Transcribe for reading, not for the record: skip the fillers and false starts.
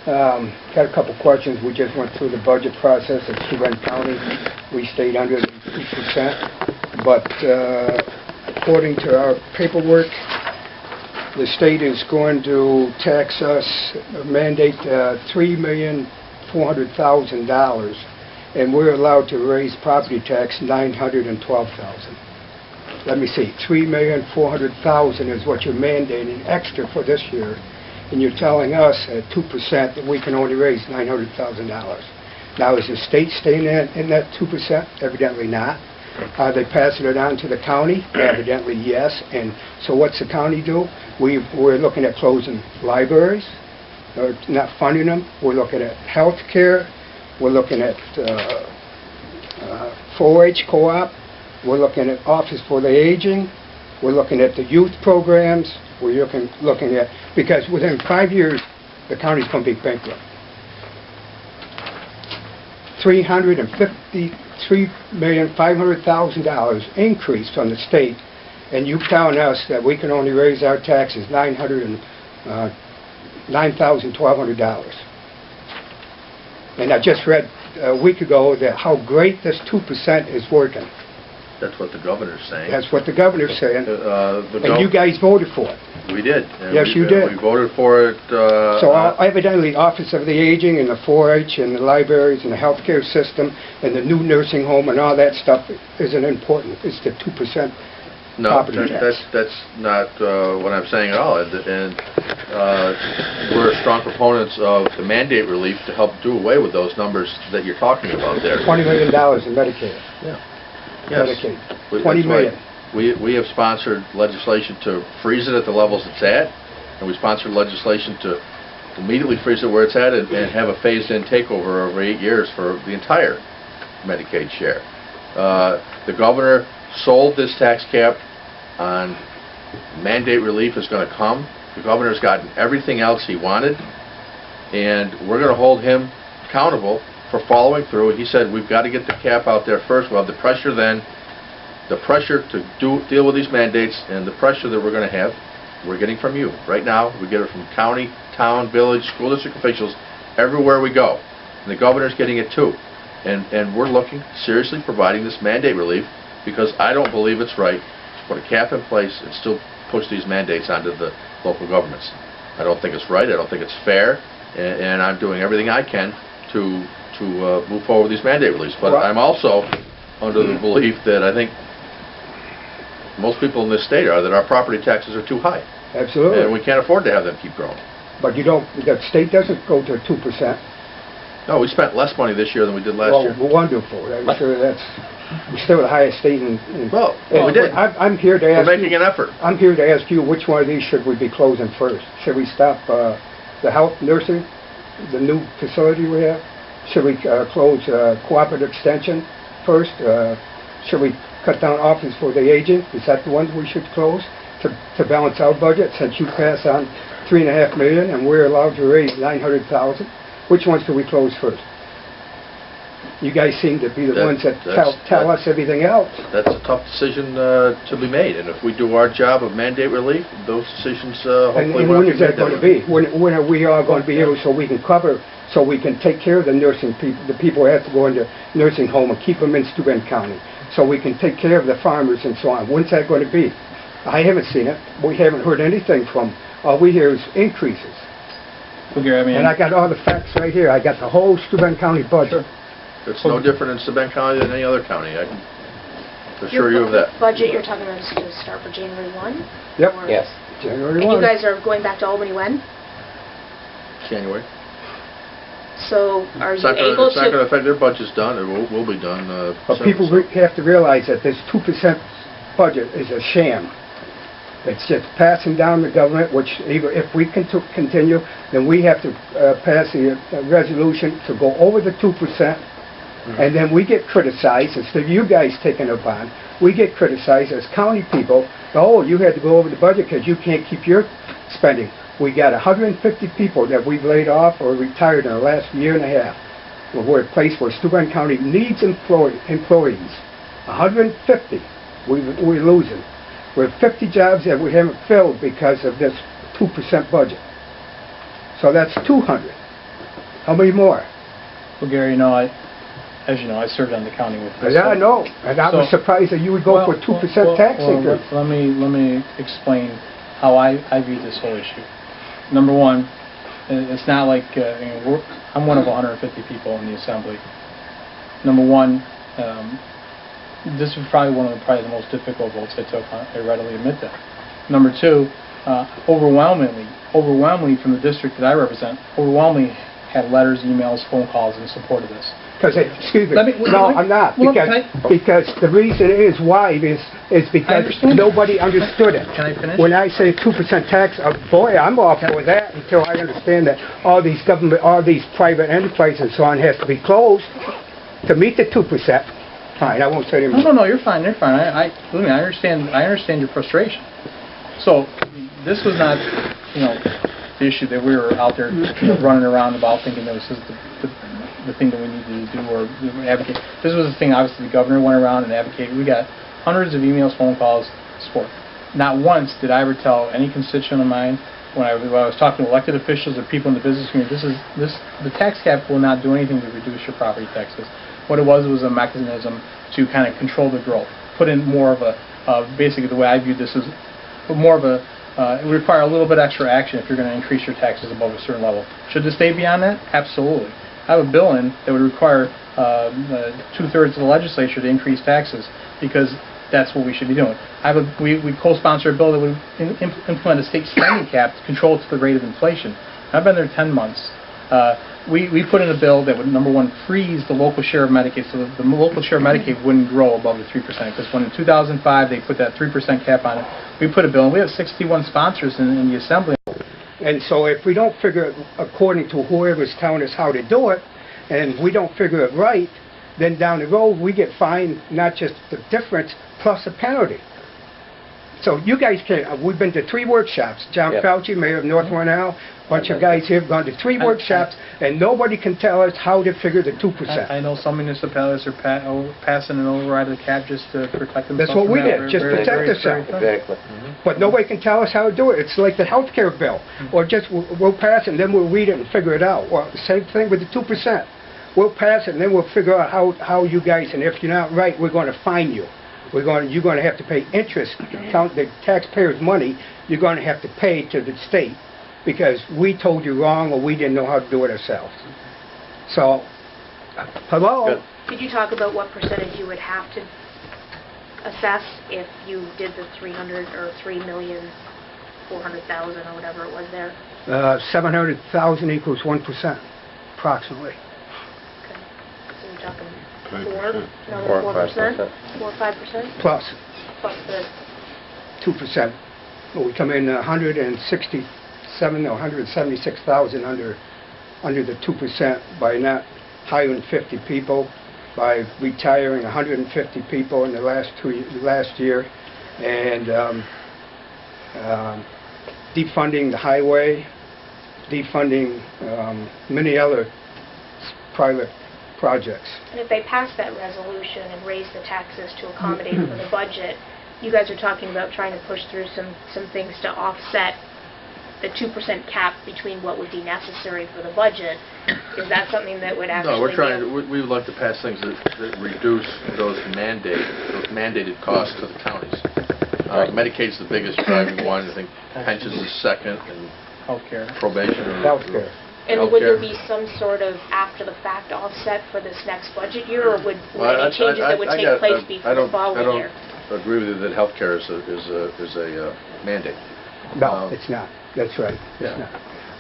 Got a couple questions. We just went through the budget process at Steuben County. We stayed under the 2%, but according to our paperwork, the state is going to tax us, mandate $3,400,000, and we're allowed to raise property tax $912,000. Let me see, $3,400,000 is what you're mandating extra for this year, and you're telling us at 2% that we can only raise $900,000. Now, is the state staying in that 2%? Evidently not. Are they passing it on to the county? Evidently yes. And so what's the county do? We're looking at closing libraries, or not funding them. We're looking at health care. We're looking at 4-H co-op. We're looking at Office for the Aging. We're looking at the youth programs. We're looking at, because within 5 years, the county's going to be bankrupt. $353,500,000 increase from the state, and you telling us that we can only raise our taxes $9,1,200. And I just read a week ago that how great this 2% is working. That's what the governor's saying. That's what the governor's saying. And you guys voted for it. We did. Yes, you did. We voted for it. So evidently, Office of the Aging and the 4-H and the libraries and the healthcare system and the new nursing home and all that stuff isn't important. It's the 2% property tax. That's not what I'm saying at all. And we're strong proponents of the mandate relief to help do away with those numbers that you're talking about there. $20 million in Medicaid. Yeah. Yes. Medicaid. $20 million. We have sponsored legislation to freeze it at the levels it's at, and we sponsored legislation to immediately freeze it where it's at and have a phased-in takeover over 8 years for the entire Medicaid share. The governor sold this tax cap on mandate relief is going to come. The governor's gotten everything else he wanted, and we're going to hold him accountable for following through. He said we've got to get the cap out there first. We'll have the pressure then. The pressure to deal with these mandates and the pressure that we're going to have, we're getting from you. Right now, we get it from county, town, village, school district officials, everywhere we go. And the governor's getting it too. And we're looking, seriously providing this mandate relief, because I don't believe it's right to put a cap in place and still push these mandates onto the local governments. I don't think it's right. I don't think it's fair. And I'm doing everything I can to move forward with these mandate reliefs. But I'm also under the belief that I think most people in this state are that our property taxes are too high. Absolutely. And we can't afford to have them keep growing. But you don't, the state doesn't go to 2%. No, we spent less money this year than we did last year. Well, wonderful. I'm sure we're still the highest state in well, we did. I'm here to ask We're making an effort. I'm here to ask you, which one of these should we be closing first? Should we stop the health nursing, the new facility we have? Should we close cooperative extension first? Should we cut down Office for the Aging? Is that the ones we should close to balance our budget, since you pass on $3.5 million and we're allowed to raise $900,000? Which ones do we close first? You guys seem to be the ones that tell us everything else. That's a tough decision to be made, and if we do our job of mandate relief, those decisions hopefully when is that going to be? When are we all going to be able, so we can cover, so we can take care of the nursing people, the people who have to go into nursing home and keep them in Steuben County, so we can take care of the farmers and so on? When's that going to be? I haven't seen it. We haven't heard anything from. All we hear is increases. And I got all the facts right here. I got the whole Steuben County budget. It's no different in Steuben County than any other county. I can assure you of that. Budget you're talking about is to start for January 1? Yep. Or yes. January 1. And you guys are going back to Albany when? January. So are you able to... It's not going to affect their budget's done. It will be done. But people have to realize that this 2% budget is a sham. It's just passing down the government, which if we can continue, then we have to pass a resolution to go over the 2%, and then we get criticized. Instead of you guys taking a bond, we get criticized as county people. Oh, you had to go over the budget because you can't keep your spending. We got 150 people that we've laid off or retired in the last year and a half. We're a place where Steuben County needs employees. 150 we're losing. We have 50 jobs that we haven't filled because of this 2% budget. So that's 200. How many more? Well, Gary, as you know, I served on the county with this. Yeah, I know, and I was So- surprised that you would go for 2% tax increase. Let me explain how I view this whole issue. Number one, it's not like, I'm one of 150 people in the assembly. Number one, this was probably one of the most difficult votes I took. I readily admit that. Number two, overwhelmingly from the district that I represent, overwhelmingly had letters, emails, phone calls in support of this. Because, excuse me, Let me- no, I'm not, well, because the reason is why is because understand. nobody understood it. Can I finish? When I say 2% tax, boy, I'm all for that until I understand that all these private enterprises and so on has to be closed to meet the 2%. Fine, I won't say anymore. No, you're fine. Believe me, I understand your frustration. So, this was not, the issue that we were out there running around about thinking that this is the thing that we needed to do or advocate. This was the thing, obviously, the governor went around and advocated. We got hundreds of emails, phone calls, support. Not once did I ever tell any constituent of mine when I was talking to elected officials or people in the business community, the tax cap will not do anything to reduce your property taxes. What it was a mechanism to kind of control the growth. Put in more of a, basically the way I view this is more of a, it would require a little bit extra action if you're going to increase your taxes above a certain level. Should this stay beyond that? Absolutely. I have a bill in that would require 2/3 of the legislature to increase taxes because that's what we should be doing. We co-sponsor a bill that would implement a state spending cap to control it to the rate of inflation. I've been there 10 months. We put in a bill that would, number one, freeze the local share of Medicaid, so the local share of Medicaid wouldn't grow above the 3%. Because when in 2005 they put that 3% cap on it, we put a bill, and we have 61 sponsors in the Assembly. And so if we don't figure it according to whoever's telling us how to do it, and we don't figure it right, then down the road we get fined not just the difference, plus a penalty. So you guys can, we've been to 3 workshops. John Fauci, Mayor of North Warrenell, a bunch of guys here have gone to 3 workshops, and nobody can tell us how to figure the 2%. I know some municipalities are passing an override of the cap just to protect themselves. That's what we from that. did, just Very, protect very, ourselves. very- Exactly. But nobody can tell us how to do it. It's like the health care bill, or just we'll pass it and then we'll read it and figure it out. Well, same thing with the 2%. We'll pass it and then we'll figure out how you guys, and if you're not right, we're going to fine you. You're going to have to pay interest, count the taxpayers' money. You're going to have to pay to the state because we told you wrong or we didn't know how to do it ourselves. So, hello. Good. Could you talk about what percentage you would have to assess if you did the 300 or 3,400,000 or whatever it was there? 700,000 equals 1%, approximately. Okay. So you're talking 5%. 4, another 4%, 4 4 or 5%, Plus plus the 2%. Well, we come in 167 or 176,000 under the 2% by not hiring 50 people, by retiring 150 people in the last year, and defunding the highway, defunding many other private projects. And if they pass that resolution and raise the taxes to accommodate for the budget, you guys are talking about trying to push through some things to offset the 2% cap between what would be necessary for the budget. Is that something that would actually No, we would like to pass things that reduce those mandated costs to the counties. Medicaid's the biggest driving one. I think pensions is second, and Healthcare. probation or Healthcare. And would there be some sort of after-the-fact offset for this next budget year, or would any changes that would take place before the following year? I don't agree with you that healthcare is a mandate. No, it's not. That's right. Yeah. It's not.